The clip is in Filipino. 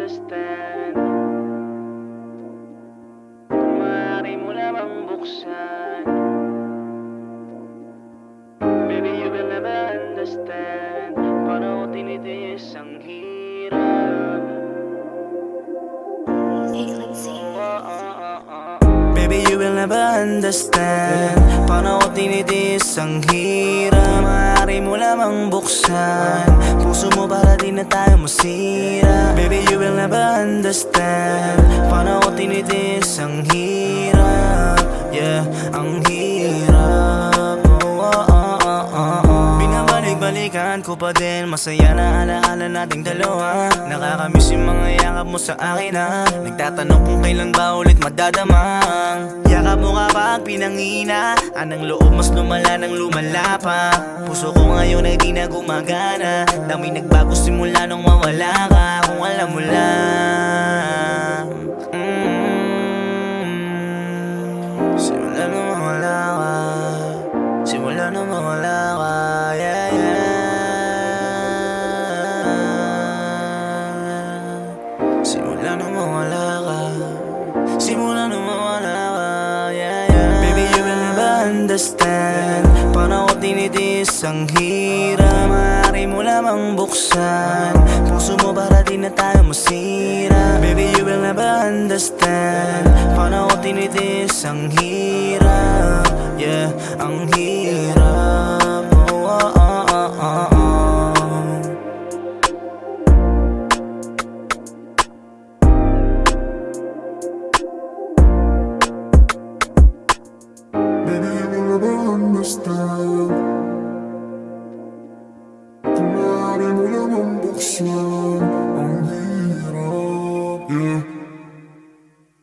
understand. Maaari mo namang buksan. Baby, you will never understand. Paano ko tinitiis ang hirap. Baby, you will never understand. Paano ko tinitiis ang hirap. Maaari mo lamang buksan puso mo para di na tayo masira. Baby, you will never understand. Paano ko tinitiis ang hirap. Yeah, ang hirap. Binabalik-balikan ko pa din. Masaya na alaala nating dalawa. Nakakamiss yung mga yakap mo sa akin ha. Nagtatanong kung kailan ba ulit madadamang yakap mo kapag pinangina. Anang loob mas lumala nang lumala pa. Puso ko ngayon ay di na gumagana. Daming nagbago simula nung mawala ka. Kung alam mo lang. Simula nung mawala ka. Simula nung mawala ka. Yeah, yeah. Simula nung mawala ka. Simula nung mawala ka. Yeah, yeah. Baby, you will never understand. Paano ko tinitiis ang hirap. Maaari mo lamang buksan puso mo para di na tayo masira. Baby, you will never understand. Paano ko tinitiis ang hirap. Yeah, ang hirap. Baby, you will never understand. Kung maaari mo lamang buksan